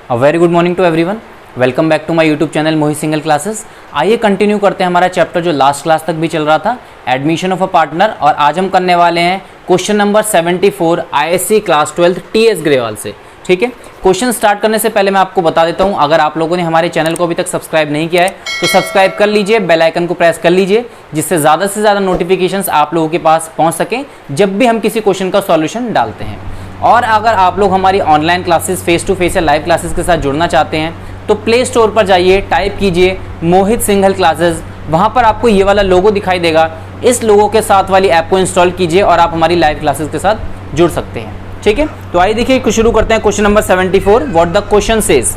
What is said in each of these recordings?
A very good morning to everyone. Welcome back to my YouTube channel Mohit Singal classes. आइए continue करते हैं हमारा chapter जो लास्ट क्लास तक भी चल रहा था, एडमिशन ऑफ अ पार्टनर। और आज हम करने वाले हैं question number 74 ISC class 12 T S Grewal से। ठीक है, क्वेश्चन स्टार्ट करने से पहले मैं आपको बता देता हूं, अगर आप लोगों ने हमारे चैनल को अभी तक सब्सक्राइब नहीं किया है तो सब्सक्राइब कर लीजिए, बेल आइकन को प्रेस कर लीजिए, जिससे ज़्यादा से ज़्यादा नोटिफिकेशंस आप लोगों के पास पहुंच सकें जब भी हम किसी क्वेश्चन का सॉल्यूशन डालते हैं। और अगर आप लोग हमारी online classes face to face या लाइव क्लासेस के साथ जुड़ना चाहते हैं तो प्ले स्टोर पर जाइए, टाइप कीजिए मोहित सिंघल क्लासेस, वहाँ पर आपको ये वाला लोगो दिखाई देगा। इस लोगो के साथ वाली ऐप को इंस्टॉल कीजिए और आप हमारी लाइव क्लासेस के साथ जुड़ सकते हैं। ठीक है, तो आइए देखिए शुरू करते हैं question number 74। What the question says,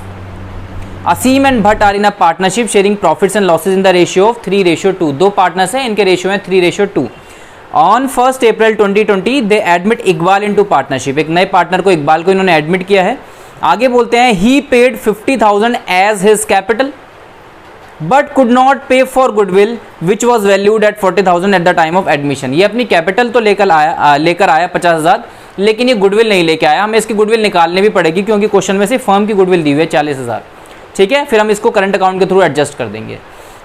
Asim and Bhatt are in a partnership sharing profits and losses in the ratio of 3:2। दो पार्टनर्स हैं, इनके रेशियो है 3:2। On 1 April 2020 they admit Iqbal into partnership. एक नए पार्टनर को, इकबाल को इन्होंने एडमिट किया है। आगे बोलते हैं he paid 50,000 as his capital but could not pay for goodwill which was valued at 40,000 at the time of admission. ये अपनी कैपिटल तो लेकर आया 50,000, लेकिन ये गुडविल नहीं लेके आया। हमें इसकी गुडविल निकालनी भी पड़ेगी क्योंकि क्वेश्चन में से फर्म की गुडविल दी हुई है 40,000। ठीक है, फिर हम इसको करंट अकाउंट के थ्रू एडजस्ट कर देंगे।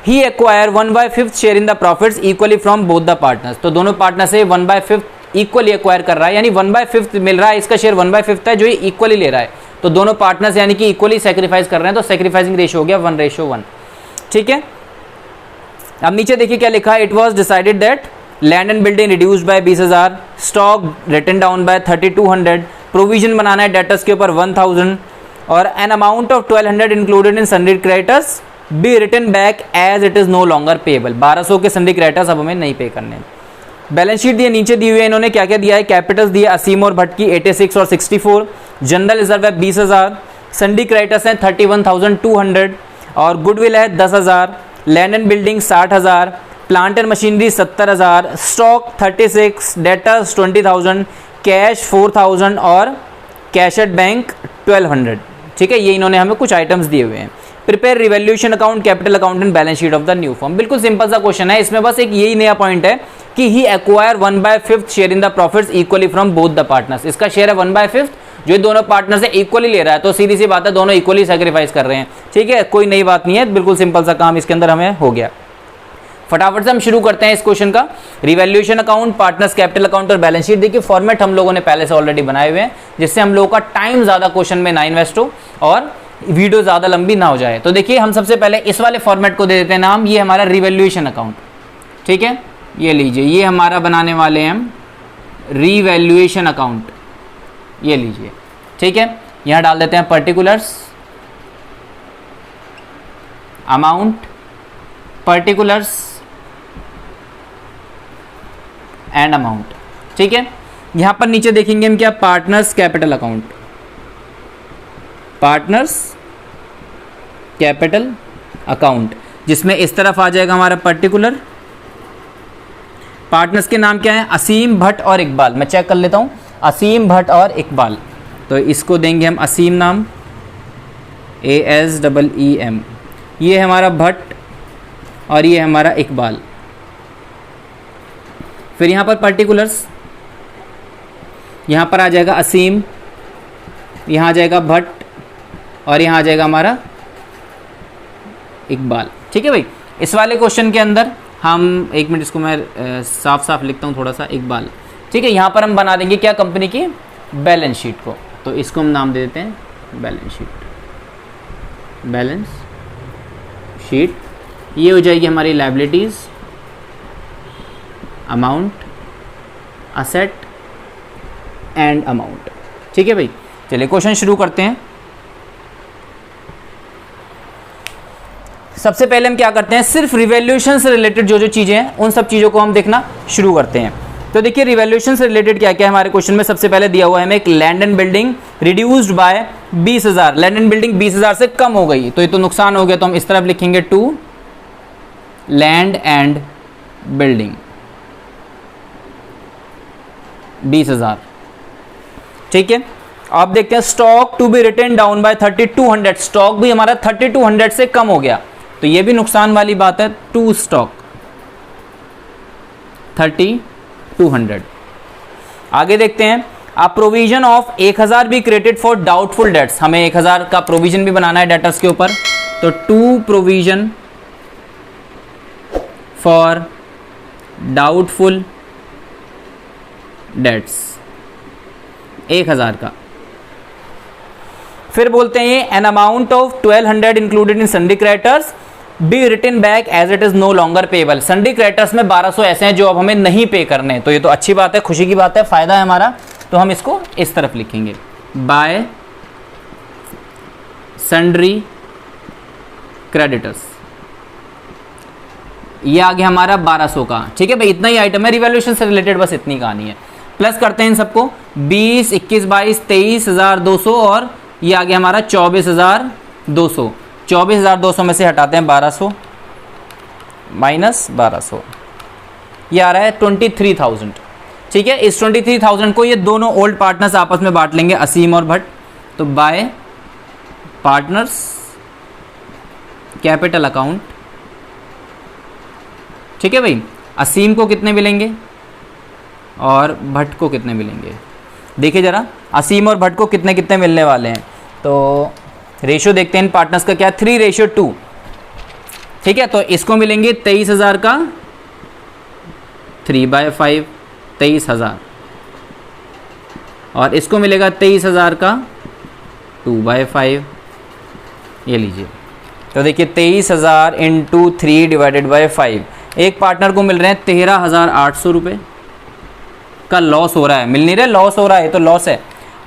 He acquire 1/5 share in the profits equally from both the partners. तो दोनों पार्टनर से 1/5 इक्वली एक्वायर कर रहा है, यानी 1/5 मिल रहा है, इसका शेयर 1/5 है जो ये इक्वली ले रहा है। तो दोनों पार्टनर्स यानी कि इक्वली सेक्रीफाइस कर रहे हैं, तो सेक्रीफाइसिंग रेशियो हो गया 1:1। ठीक है, अब नीचे देखिए क्या लिखा है। It was decided that land and building reduced by 20,000, stock written down by 3,200, provision बनाना है डेटर्स के ऊपर 1,000 और an amount of 1,200 included in sundry creditors be written back as it is no longer payable. 1200 के सन्डी creditors अब हमें नहीं पे करने। बैलेंस शीट दिए, नीचे दी हुई है, इन्होंने क्या क्या दिया है। कैपिटल्स दिए असीम और भट्ट की 86 और 64, जनरल रिजर्व है 20,000, सन्डी क्रेडिटर्स हैं 31,200 और गुडविल है 10,000, land and building 60,000, plant and machinery 70,000, stock 36, debtors 20,000, cash 4,000 और कैश एट बैंक 1,200। ठीक है, ये इन्होंने हमें कुछ आइटम्स दिए हुए हैं। Prepare revaluation account, capital account and balance sheet of the new firm. बिल्कुल सिंपल सा क्वेश्चन है, इसमें बस एक यही नया पॉइंट है कि he acquire 1/5 share in the profits equally from both the partners. इसका शेयर है 1/5 जो दोनों पार्टनर से इक्वली ले रहा है, तो सीधी सी बात है दोनों इक्वली सैक्रिफाइस कर रहे हैं। ठीक है, कोई नई बात नहीं है, बिल्कुल सिंपल सा काम इसके अंदर हमें हो गया। फटाफट से हम शुरू करते हैं इस क्वेश्चन का। Revaluation account, partners capital account और बैलेंस शीट। देखिए फॉर्मेट हम लोगों ने पहले से ऑलरेडी बनाए हुए हैं, जिससे हम लोगों का टाइम ज़्यादा क्वेश्चन में ना इन्वेस्ट हो और वीडियो ज़्यादा लंबी ना हो जाए। तो देखिए हम सबसे पहले इस वाले फॉर्मेट को दे देते हैं नाम, ये हमारा रिवैल्यूएशन अकाउंट। ठीक है, ये लीजिए, ये हमारा बनाने वाले हैं हम रिवैल्यूएशन अकाउंट, ये लीजिए। ठीक है, यहाँ डाल देते हैं particulars, amount, particulars and amount. ठीक है, यहाँ पर नीचे देखेंगे हम क्या, partners capital account, partners capital account, जिसमें इस तरफ आ जाएगा हमारा पर्टिकुलर। पार्टनर्स के नाम क्या है, असीम भट्ट और इकबाल। मैं चेक कर लेता हूँ, असीम भट्ट और इकबाल, तो इसको देंगे हम असीम नाम, ASEEM। ये हमारा भट्ट और ये हमारा इकबाल। फिर यहाँ पर पर्टिकुलर्स, यहाँ पर आ जाएगा असीम, यहाँ आ जाएगा भट्ट और यहाँ आ जाएगा हमारा इकबाल। ठीक है भाई, इस वाले क्वेश्चन के अंदर हम, एक मिनट इसको मैं साफ साफ लिखता हूँ थोड़ा सा, इकबाल। ठीक है, यहाँ पर हम बना देंगे क्या, कंपनी की बैलेंस शीट को, तो इसको हम नाम दे देते हैं बैलेंस शीट। बैलेंस शीट ये हो जाएगी हमारी liabilities, amount, asset and amount. ठीक है भाई, चलिए क्वेश्चन शुरू करते हैं। सबसे पहले हम क्या करते हैं, सिर्फ रिवैल्यूएशन से रिलेटेड जो जो चीज़ें हैं उन सब चीज़ों को हम देखना शुरू करते हैं। तो देखिए रिवैल्यूएशन से रिलेटेड क्या क्या है हमारे क्वेश्चन में। सबसे पहले दिया हुआ है हमें एक land and building reduced by 20,000। Land and building 20,000 से कम हो गई, तो ये तो नुकसान हो गया, तो हम इस तरफ लिखेंगे टू लैंड एंड बिल्डिंग 20,000। ठीक है, अब देखते हैं stock to be written down by 3,200। Stock भी हमारा 3,200 से कम हो गया, तो ये भी नुकसान वाली बात है। To stock 3,200। आगे देखते हैं, a provision of 1000 be created for doubtful debts, हमें 1000 का प्रोविजन भी बनाना है डेटर्स के ऊपर, तो to provision for doubtful debts 1000 का। फिर बोलते हैं an amount of 1200 included in sundry creditors be written back as it is no longer payable. Sundry creditors में 1200 ऐसे हैं जो अब हमें नहीं पे करने, तो ये तो अच्छी बात है, खुशी की बात है, फायदा है हमारा, तो हम इसको इस तरफ लिखेंगे बाय सन्ड्री क्रेडिटर्स। ये आ गया हमारा 1200 का, ठीक है भाई, इतना ही आइटम है, रिवैल्यूएशन से रिलेटेड बस इतनी कहानी है। प्लस करते हैं इन सबको 20, 21, 22, 23,200 और ये आ गया हमारा 24,200। 24,200 में से हटाते हैं 1200 माइनस 1200, ये आ रहा है 23,000, ठीक है। इस 23,000 को ये दोनों ओल्ड पार्टनर्स आपस में बांट लेंगे, असीम और भट्ट, तो बाय पार्टनर्स कैपिटल अकाउंट, ठीक है भाई। असीम को कितने मिलेंगे और भट्ट को कितने मिलेंगे, देखिए जरा असीम और भट्ट को कितने कितने मिलने वाले हैं, तो रेशियो देखते हैं इन पार्टनर्स का क्या, 3:2, ठीक है। तो इसको मिलेंगे 23,000 का 3/5, 23,000, और इसको मिलेगा 23,000 का 2/5, ये लीजिए। तो देखिए 23,000 इंटू 3/5, एक पार्टनर को मिल रहे हैं 13,800 रुपये का लॉस हो रहा है, मिल नहीं रहा, लॉस हो रहा है, तो लॉस है।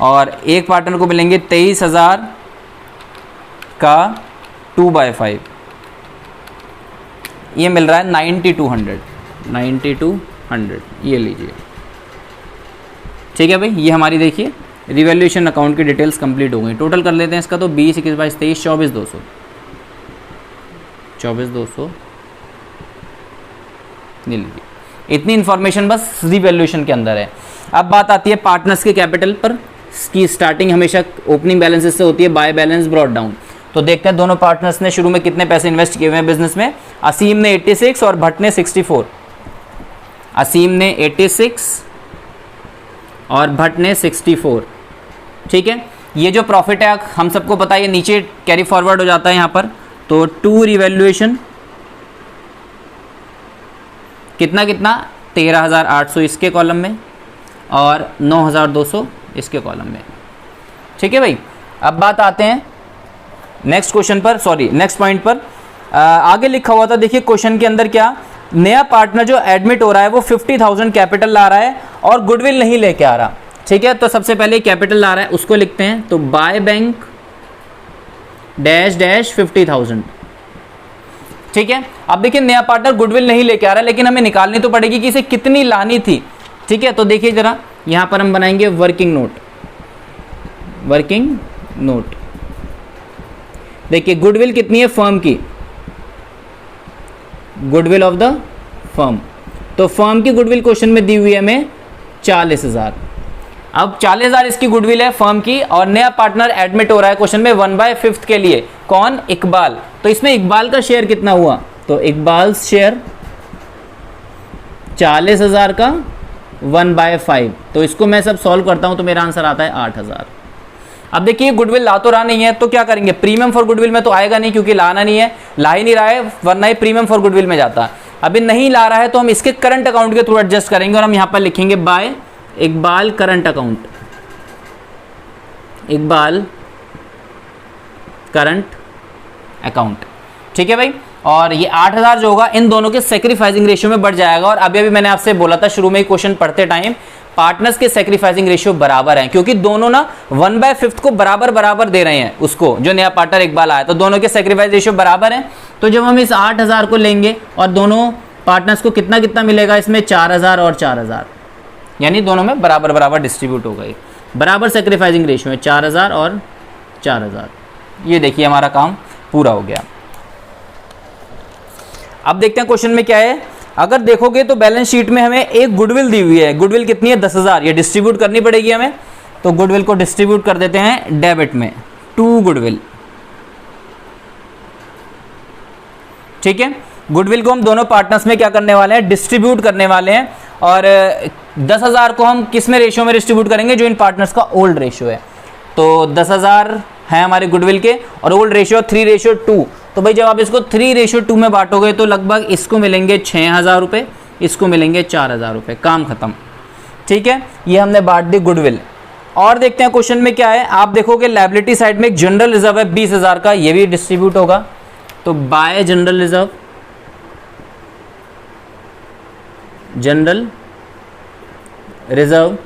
और एक पार्टनर को मिलेंगे 23,000 का 2/5, ये मिल रहा है 9200, ये लीजिए, ठीक है भाई। ये हमारी देखिए रिवैल्यूएशन अकाउंट की डिटेल्स कंप्लीट हो गई। टोटल कर लेते हैं इसका, तो 20, 21, 22, 23, 24,200, 24,200, ये लीजिए। इतनी इन्फॉर्मेशन बस रिवैल्यूएशन के अंदर है। अब बात आती है पार्टनर्स के कैपिटल पर, की स्टार्टिंग हमेशा ओपनिंग बैलेंसेस से होती है, बाय बैलेंस ब्रॉट डाउन। तो देखते हैं दोनों पार्टनर्स ने शुरू में कितने पैसे इन्वेस्ट किए हुए हैं बिजनेस में। असीम ने 86 और भट्ट ने 64, असीम ने 86 और भट्ट ने 64, ठीक है। ये जो प्रॉफिट है हम सबको पता है, ये नीचे कैरी फॉरवर्ड हो जाता है यहाँ पर, तो टू रिवैल्यूएशन कितना कितना 13,800 इसके कॉलम में और 9,200 इसके कॉलम में, ठीक है भाई। अब बात आते हैं नेक्स्ट क्वेश्चन पर, सॉरी नेक्स्ट पॉइंट पर। आगे लिखा हुआ था, देखिए क्वेश्चन के अंदर क्या, नया पार्टनर जो एडमिट हो रहा है वो 50,000 कैपिटल ला रहा है और गुडविल नहीं लेके आ रहा, ठीक है। तो सबसे पहले कैपिटल ला रहा है, उसको लिखते हैं, तो बाय बैंक डैश डैश 50,000, ठीक है। अब देखिए नया पार्टनर गुडविल नहीं लेके आ रहा है, लेकिन हमें निकालनी तो पड़ेगी कि इसे कितनी लानी थी, ठीक है। तो देखिए जरा यहां पर हम बनाएंगे वर्किंग नोट, वर्किंग नोट। देखिए गुडविल कितनी है फर्म की, गुडविल ऑफ द फर्म, तो फर्म की गुडविल क्वेश्चन में दी हुई है हमें 40,000। अब 40,000 इसकी गुडविल है फर्म की, और नया पार्टनर एडमिट हो रहा है क्वेश्चन में 1/5 के लिए, कौन, इकबाल। तो इसमें इकबाल का शेयर कितना हुआ, तो इकबाल शेयर 40,000 का 1/5, तो इसको मैं सब सॉल्व करता हूं तो मेरा आंसर आता है 8,000। अब देखिए गुडविल ला तो रहा नहीं है, तो क्या करेंगे, प्रीमियम फॉर गुडविल में तो आएगा नहीं क्योंकि लाना नहीं है, ला ही नहीं रहा है, वरना ही प्रीमियम फॉर गुडविल में जाता। अभी नहीं ला रहा है तो हम इसके करंट अकाउंट के थ्रू एडजस्ट करेंगे, और हम यहां पर लिखेंगे by Iqbal current account, Iqbal current account, ठीक है भाई। और ये 8,000 जो होगा इन दोनों के सेक्रीफाइसिंग रेशियो में बढ़ जाएगा। और अभी मैंने आपसे बोला था शुरू में ही क्वेश्चन पढ़ते टाइम, पार्टनर्स के सेक्रीफाइसिंग रेशियो बराबर हैं, क्योंकि दोनों ना 1/5 को बराबर बराबर दे रहे हैं उसको, जो नया पार्टनर इकबाल आया, तो दोनों के सेक्रीफाइस रेशियो बराबर हैं। तो जब हम इस 8,000 को लेंगे और दोनों पार्टनर्स को कितना कितना मिलेगा, इसमें 4,000 और 4,000, यानी दोनों में बराबर बराबर डिस्ट्रीब्यूट हो गई, बराबर सेक्रीफाइसिंग रेशियो में 4,000 और 4,000। ये देखिए हमारा काम पूरा हो गया। अब देखते हैं क्वेश्चन में क्या है। अगर देखोगे तो बैलेंस शीट में हमें एक गुडविल दी हुई है, गुडविल कितनी है 10,000, ये डिस्ट्रीब्यूट करनी पड़ेगी हमें, तो गुडविल को डिस्ट्रीब्यूट कर देते हैं डेबिट में, टू गुडविल, ठीक है। गुडविल को हम दोनों पार्टनर्स में क्या करने वाले हैं, डिस्ट्रीब्यूट करने वाले हैं। और 10,000 को हम किस में रेशियो में डिस्ट्रीब्यूट करेंगे, जो इन पार्टनर्स का ओल्ड रेशियो है। तो 10,000 है हमारे गुडविल के और ओल्ड रेशियो 3:2। तो भाई जब आप इसको 3:2 में बांटोगे तो लगभग इसको मिलेंगे 6,000 रुपये, इसको मिलेंगे 4,000 रुपये, काम खत्म। ठीक है, ये हमने बांट दी गुडविल। और देखते हैं क्वेश्चन में क्या है। आप देखोगे लायबिलिटी साइड में एक जनरल रिजर्व है 20,000 का, ये भी डिस्ट्रीब्यूट होगा। तो bye general reserve, general reserve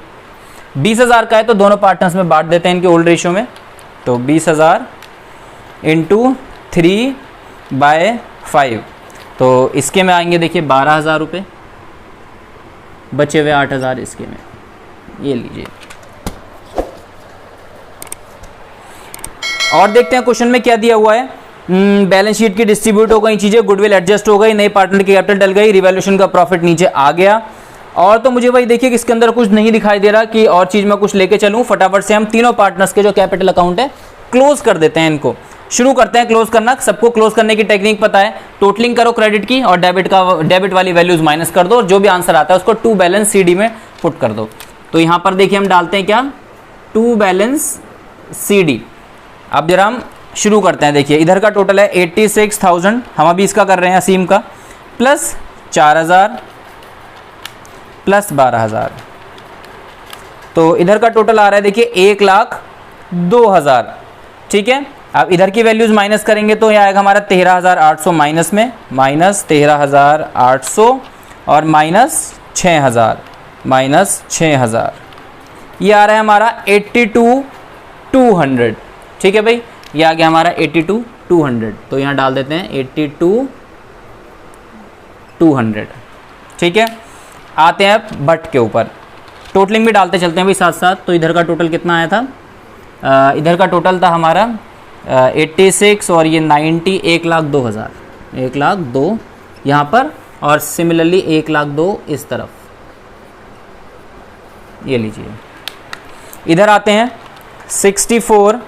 20,000 का है तो दोनों पार्टनर्स में बांट देते हैं इनके ओल्ड रेशियो में। तो 20,000 इंटू 3/5, तो इसके में आएंगे देखिए 12,000 रुपये, बचे हुए 8,000 इसके में, ये लीजिए। और देखते हैं क्वेश्चन में क्या दिया हुआ है। बैलेंस शीट की डिस्ट्रीब्यूट हो गई चीज़ें, गुडविल एडजस्ट हो गई, नए पार्टनर की कैपिटल डल गई, रिवैल्यूएशन का प्रॉफिट नीचे आ गया। और तो मुझे भाई देखिए कि इसके अंदर कुछ नहीं दिखाई दे रहा कि और चीज़ मैं कुछ लेके चलूँ। फटाफट से हम तीनों पार्टनर्स के जो कैपिटल अकाउंट है क्लोज कर देते हैं, इनको शुरू करते हैं क्लोज करना। सबको क्लोज करने की टेक्निक पता है, टोटलिंग करो क्रेडिट की और डेबिट वाली वैल्यूज माइनस कर दो और जो भी आंसर आता है उसको टू बैलेंस CD में पुट कर दो। तो यहाँ पर देखिए हम डालते हैं क्या, टू बैलेंस CD। अब जरा हम शुरू करते हैं। देखिए इधर का टोटल है 86,000, हम अभी इसका कर रहे हैं असीम का, प्लस 4,000 प्लस 12,000, तो इधर का टोटल आ रहा है देखिए 1,02,000। ठीक है, अब इधर की वैल्यूज माइनस करेंगे तो यह आएगा हमारा 13,800 माइनस में, माइनस 13,800 और माइनस 6,000, ये आ रहा है हमारा 82,200। ठीक है भाई, ये आ गया हमारा 82,200, तो यहाँ डाल देते हैं 82,200। ठीक है, आते हैं अब बट के ऊपर, टोटलिंग भी डालते चलते हैं भाई साथ साथ। तो इधर का टोटल कितना आया था, इधर का टोटल था हमारा 86 और ये 90, 1,02,000, 1,02,000 यहाँ पर, और सिमिलरली 1,02,000 इस तरफ, ये लीजिए। इधर आते हैं 64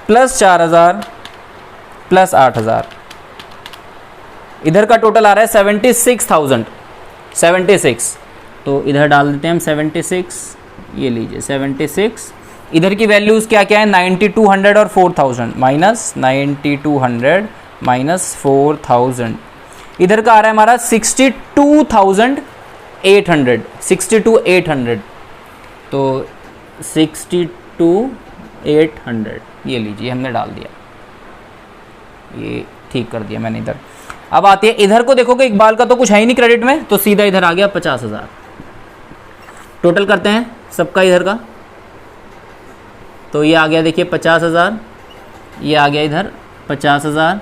प्लस 4,000 प्लस 8,000, इधर का टोटल आ रहा है 76,000, 76, तो इधर डाल देते हैं हम 76, ये लीजिए 76। इधर की वैल्यूज़ क्या क्या है, 9200 और 4000, माइनस 9200 माइनस 4000। इधर का आ रहा है हमारा 62,800, 62,800, तो 62,800 ये लीजिए हमने डाल दिया, ये ठीक कर दिया मैंने इधर। अब आती है इधर को, देखोगे इकबाल का तो कुछ है ही नहीं क्रेडिट में, तो सीधा इधर आ गया 50,000। टोटल करते हैं सबका इधर का, तो ये आ गया देखिए 50,000, ये आ गया इधर 50,000।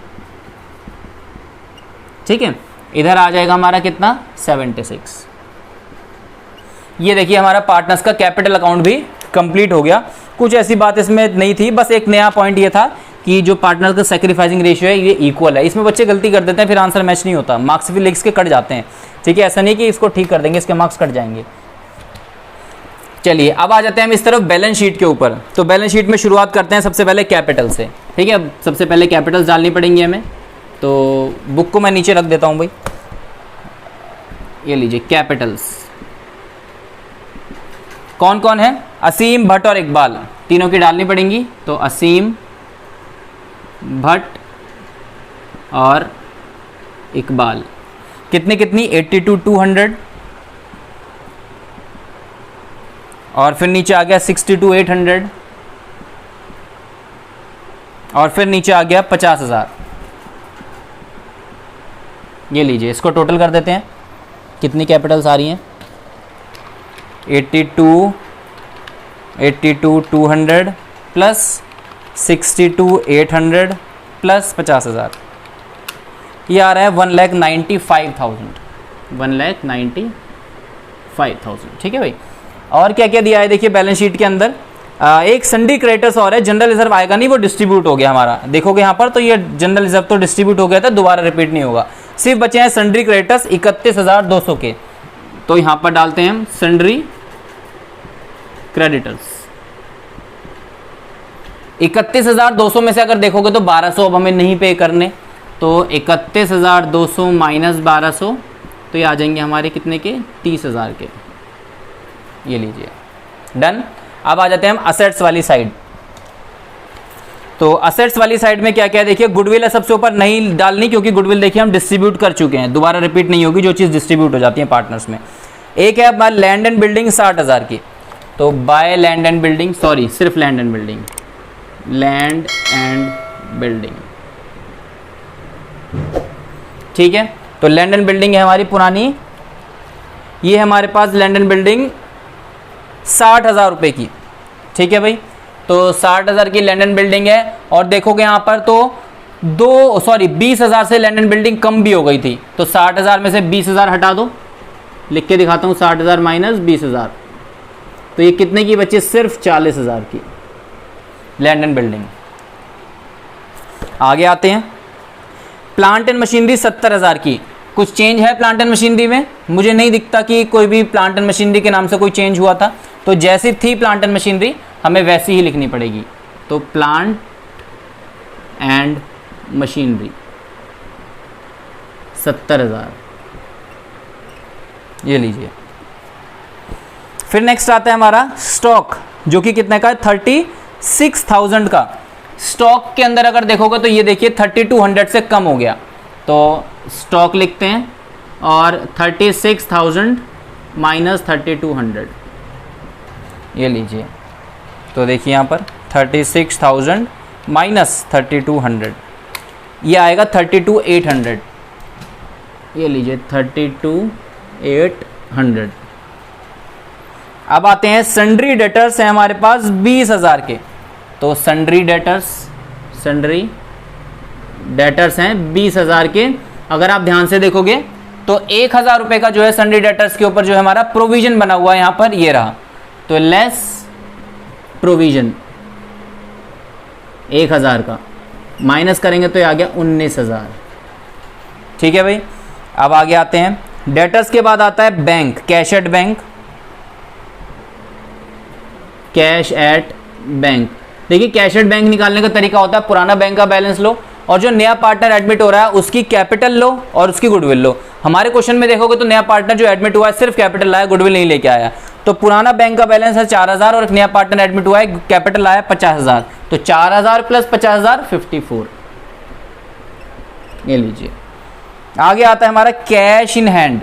ठीक है, इधर आ जाएगा हमारा कितना 76। ये देखिए हमारा पार्टनर्स का कैपिटल अकाउंट भी कंप्लीट हो गया। कुछ ऐसी बात इसमें नहीं थी, बस एक नया पॉइंट ये था कि जो पार्टनर का सैक्रिफाइसिंग रेशियो है ये इक्वल है। इसमें बच्चे गलती कर देते हैं, फिर आंसर मैच नहीं होता, मार्क्स भी लिख के कट जाते हैं। ठीक है, ऐसा नहीं कि इसको ठीक कर देंगे इसके मार्क्स कट जाएंगे। चलिए अब आ जाते हैं हम इस तरफ बैलेंस शीट के ऊपर। तो बैलेंस शीट में शुरुआत करते हैं सबसे पहले कैपिटल से। ठीक है, अब सबसे पहले कैपिटल्स डालनी पड़ेंगी हमें, तो बुक को मैं नीचे रख देता हूँ भाई, ये लीजिए कैपिटल्स। कौन कौन है, असीम, भट्ट और इकबाल, तीनों की डालनी पड़ेंगी। तो असीम, भट्ट और इकबाल, कितनी कितनी 82,200, और फिर नीचे आ गया 62,800, और फिर नीचे आ गया 50,000। ये लीजिए, इसको टोटल कर देते हैं, कितनी कैपिटल्स आ रही हैं, 82,200 प्लस 62,800 प्लस 50,000, ये आ रहा है 1,95,000, 1,95,000। ठीक है भाई, और क्या क्या दिया है देखिए बैलेंस शीट के अंदर। एक सन्डी क्रेडिटर्स और है, जनरल रिजर्व आएगा नहीं, वो डिस्ट्रीब्यूट हो गया हमारा। देखोगे यहाँ पर तो ये जनरल रिजर्व तो डिस्ट्रीब्यूट हो गया था, दोबारा रिपीट नहीं होगा। सिर्फ बचे हैं सन्ड्री क्रेडिटर्स 31,200 के, तो यहाँ पर डालते हैं हम सन्ड्री क्रेडिटर्स 31,200 में से अगर देखोगे तो 1,200 अब हमें नहीं पे करने, तो 31,200 माइनस 1,200 तो ये आ जाएंगे हमारे कितने के, 30,000 के। ये लीजिए, डन। अब आ जाते हैं हम असेट्स वाली साइड। तो असेट्स वाली साइड में क्या क्या है, देखिए गुडविल है सबसे ऊपर, नहीं डालनी क्योंकि गुडविल देखिए हम डिस्ट्रीब्यूट कर चुके हैं, दोबारा रिपीट नहीं होगी जो चीज़ डिस्ट्रीब्यूट हो जाती है पार्टनर्स में। एक है बाय लैंड एंड बिल्डिंग 60,000 की, तो by land and building, sorry सिर्फ land and building, land and building, ठीक है। तो लैंड एंड बिल्डिंग है हमारी पुरानी, ये हमारे पास लैंड एंड बिल्डिंग 60,000 रुपये की, ठीक है भाई। तो 60,000 की लैंड एंड बिल्डिंग है, और देखोगे यहाँ पर तो 20,000 से लैंड एंड बिल्डिंग कम भी हो गई थी, तो 60,000 में से 20,000 हटा दो, लिख के दिखाता हूँ, 60,000 माइनस 20,000, तो ये कितने की बची, सिर्फ 40,000 की लैंड एंड बिल्डिंग। आगे आते हैं, प्लांट एंड मशीनरी 70,000 की। कुछ चेंज है प्लांट एंड मशीनरी में, मुझे नहीं दिखता कि कोई भी प्लांट एंड मशीनरी के नाम से कोई चेंज हुआ था, तो जैसी थी प्लांट एंड मशीनरी हमें वैसी ही लिखनी पड़ेगी। तो प्लांट एंड मशीनरी 70,000, ये लीजिए। फिर नेक्स्ट आता है हमारा स्टॉक, जो कि कितने का है, 36,000 का। स्टॉक के अंदर अगर देखोगे तो ये देखिए 3200 से कम हो गया, तो स्टॉक लिखते हैं और 36,000 माइनस 3200, ये लीजिए। तो देखिए यहाँ पर 36,000 माइनस 3200, ये आएगा 32,800, ये लीजिए 32,800। अब आते हैं सन्ड्री डेटर्स हैं हमारे पास 20,000 के, तो सन्ड्री डेटर्स हैं 20,000 के। अगर आप ध्यान से देखोगे तो 1,000 रुपये का जो है सन्ड्री डेटर्स के ऊपर जो है हमारा प्रोविजन बना हुआ है, यहाँ पर ये रहा, तो लेस प्रोविजन 1,000 का माइनस करेंगे तो ये आ गया 19,000, ठीक है भाई। अब आगे आते हैं, डेटर्स के बाद आता है bank, cash at bank, cash at bank. देखिए कैश एट बैंक निकालने का तरीका होता है, पुराना बैंक का बैलेंस लो और जो नया पार्टनर एडमिट हो रहा है उसकी कैपिटल लो और उसकी गुडविल लो। हमारे क्वेश्चन में देखोगे तो नया पार्टनर जो एडमिट हुआ है सिर्फ कैपिटल लाया, गुडविल नहीं लेके आया। तो पुराना बैंक का बैलेंस है 4,000 और एक नया पार्टनर एडमिट हुआ है, कैपिटल लाया 50,000, तो 4,000 प्लस 50,000 54, ये लीजिए। आगे आता है हमारा cash in hand,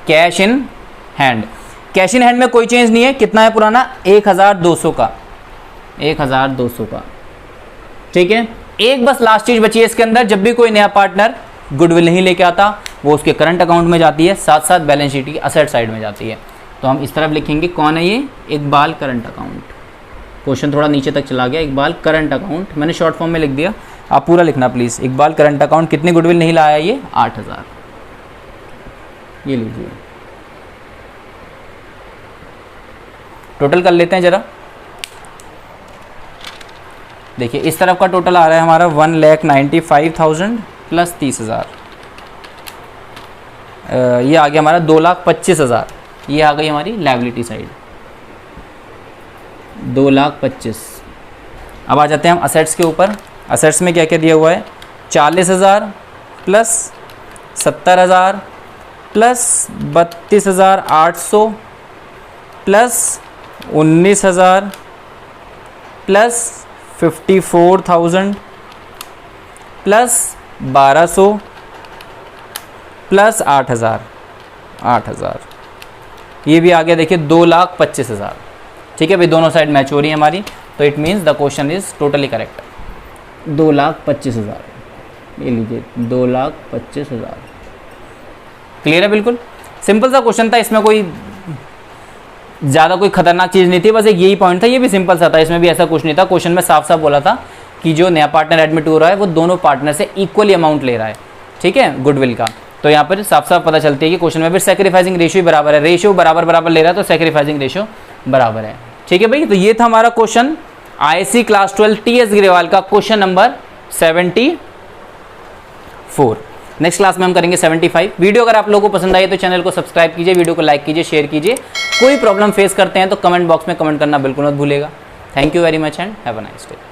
cash in hand. Cash in hand में कोई चेंज नहीं है, कितना है पुराना, 1,200 का, 1,200 का, ठीक है। एक बस लास्ट चीज बची है इसके अंदर, जब भी कोई नया पार्टनर गुडविल नहीं लेके आता वो उसके करंट अकाउंट में जाती है, साथ साथ बैलेंस शीट की असेट साइड में जाती है। तो हम इस तरफ लिखेंगे, कौन है ये, इकबाल करंट अकाउंट। क्वेश्चन थोड़ा नीचे तक चला गया, इकबाल करंट अकाउंट मैंने शॉर्ट फॉर्म में लिख दिया, आप पूरा लिखना प्लीज़। इकबाल करंट अकाउंट, कितनी गुडविल नहीं लाया ये, 8,000, ये लीजिए। टोटल कर लेते हैं जरा, देखिए इस तरफ का टोटल आ रहा है हमारा 1,95,000 प्लस 30,000, ये आ गया हमारा 2,25,000, ये आ गई हमारी लायबिलिटी साइड 2,25,000। अब आ जाते हैं हम असेट्स के ऊपर। असेट्स में क्या क्या दिया हुआ है, 40,000 plus 70,000 plus 32,800 plus 19,000 plus 54,000 plus 1,200 plus 8,000, ये भी आ गया देखिए 2,25,000, ठीक है भाई। दोनों साइड मैच हो रही है हमारी, तो it means the question is totally correct. 2,25,000, ये लीजिए 2,25,000, क्लियर है, बिल्कुल सिंपल सा क्वेश्चन था, इसमें कोई ज़्यादा कोई खतरनाक चीज़ नहीं थी, बस एक यही पॉइंट था, ये भी सिंपल सा था, इसमें भी ऐसा कुछ नहीं था। क्वेश्चन में साफ साफ बोला था कि जो नया पार्टनर एडमिट हो रहा है वो दोनों पार्टनर से इक्वली अमाउंट ले रहा है, ठीक है, गुडविल का। तो यहाँ पर साफ साफ पता चलती है कि क्वेश्चन में भी सैक्रिफाइसिंग रेशियो बराबर है, रेशियो बराबर ले रहा है तो सैक्रिफाइसिंग रेशियो बराबर है, ठीक है भाई। तो ये था हमारा question ISC class 12 T S Grewal का क्वेश्चन नंबर 74। नेक्स्ट क्लास में हम करेंगे 75। वीडियो अगर आप लोगों को पसंद आई तो चैनल को सब्सक्राइब कीजिए, वीडियो को लाइक कीजिए, शेयर कीजिए। कोई प्रॉब्लम फेस करते हैं तो कमेंट बॉक्स में कमेंट करना बिल्कुल मत भूलिएगा। Thank you very much and have a nice day.